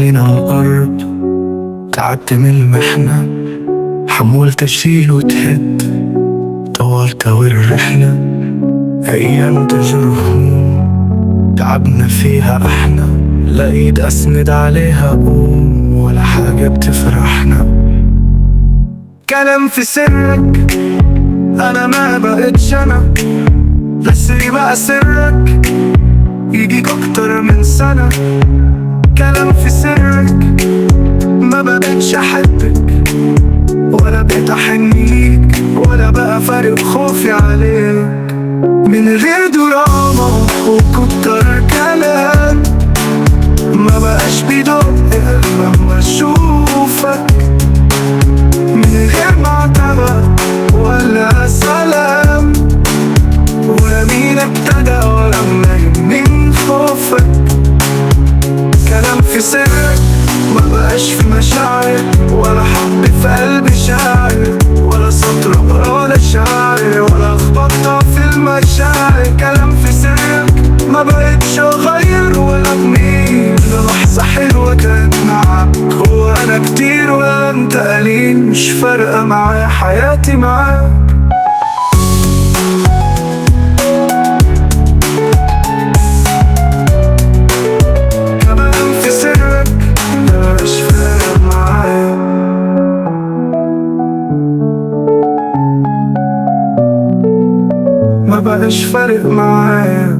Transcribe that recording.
علينا الأرض تعدي من المحنة، حمولت أشيل وتهد طولت الرحلة. أيام تجرهم تعبنا فيها احنا، لا ايد اسند عليها قوم ولا حاجة بتفرحنا. كلام في سرك انا ما بقتش انا، بس بقى سرك يجيك اكتر من سنة. كلام في سرك ما بقتش احبك ولا بقيت احنيك، ولا بقى فارق خوفي عليك. من غير دراما وكتر كلام ما بقاش بيدق لما اشوفك، من غير معتبر ولا سلام، ولا مين ابتدى ولا منين من خوفك. كلام في سرك ما بقاش في مشاعر، ولا حب في قلبي شاعر، ولا سطر اقرا ولا شاعر، ولا خبطة في المشاعر. كلام في سرك ما بقتش اغير ولا بميل للحظة حلوة كانت معاك. هو انا كتير ولا انت قليل، مش فارقة معايا حياتي معاك. كلام في سرك مش فارق معايا، ما بقاش فارق معايا.